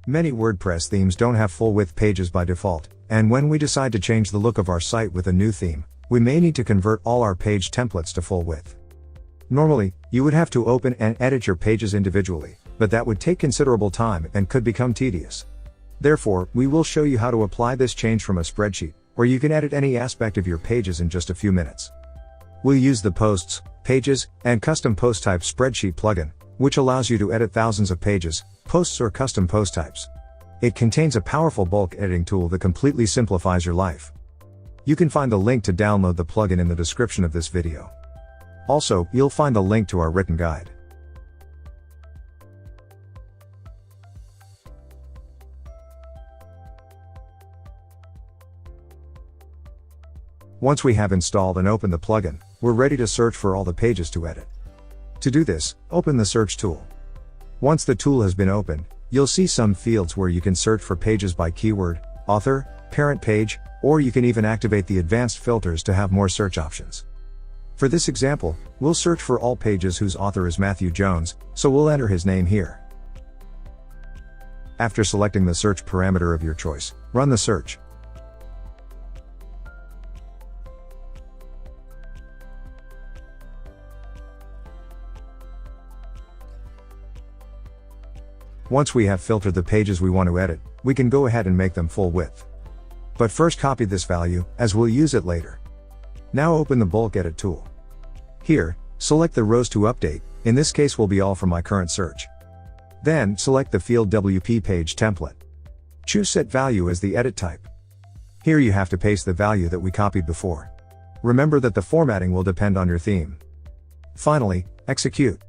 Many WordPress themes don't have full-width pages by default, and when we decide to change the look of our site with a new theme, we may need to convert all our page templates to full width. Normally, you would have to open and edit your pages individually, but that would take considerable time and could become tedious. Therefore, we will show you how to apply this change from a spreadsheet, where you can edit any aspect of your pages in just a few minutes. We'll use the Posts, Pages, and Custom Post Type Spreadsheet plugin, which allows you to edit thousands of pages, posts or custom post types. It contains a powerful bulk editing tool that completely simplifies your life. You can find the link to download the plugin in the description of this video. Also, you'll find the link to our written guide. Once we have installed and opened the plugin, we're ready to search for all the pages to edit. To do this, open the search tool. Once the tool has been opened, you'll see some fields where you can search for pages by keyword, author, parent page, or you can even activate the advanced filters to have more search options. For this example, we'll search for all pages whose author is Matthew Jones, so we'll enter his name here. After selecting the search parameter of your choice, run the search. Once we have filtered the pages we want to edit, we can go ahead and make them full width. But first copy this value, as we'll use it later. Now open the bulk edit tool. Here, select the rows to update, in this case will be all from my current search. Then, select the field WP page template. Choose set value as the edit type. Here you have to paste the value that we copied before. Remember that the formatting will depend on your theme. Finally, execute.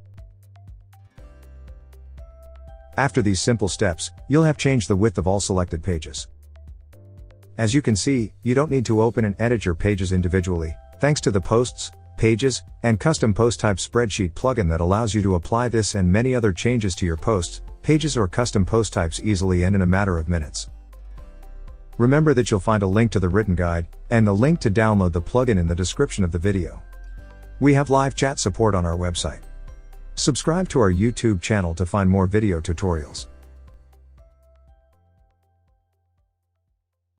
After these simple steps, you'll have changed the width of all selected pages. As you can see, you don't need to open and edit your pages individually, thanks to the Posts, Pages, and Custom Post Type Spreadsheet plugin that allows you to apply this and many other changes to your posts, pages or custom post types easily and in a matter of minutes. Remember that you'll find a link to the written guide, and the link to download the plugin in the description of the video. We have live chat support on our website. Subscribe to our YouTube channel to find more video tutorials.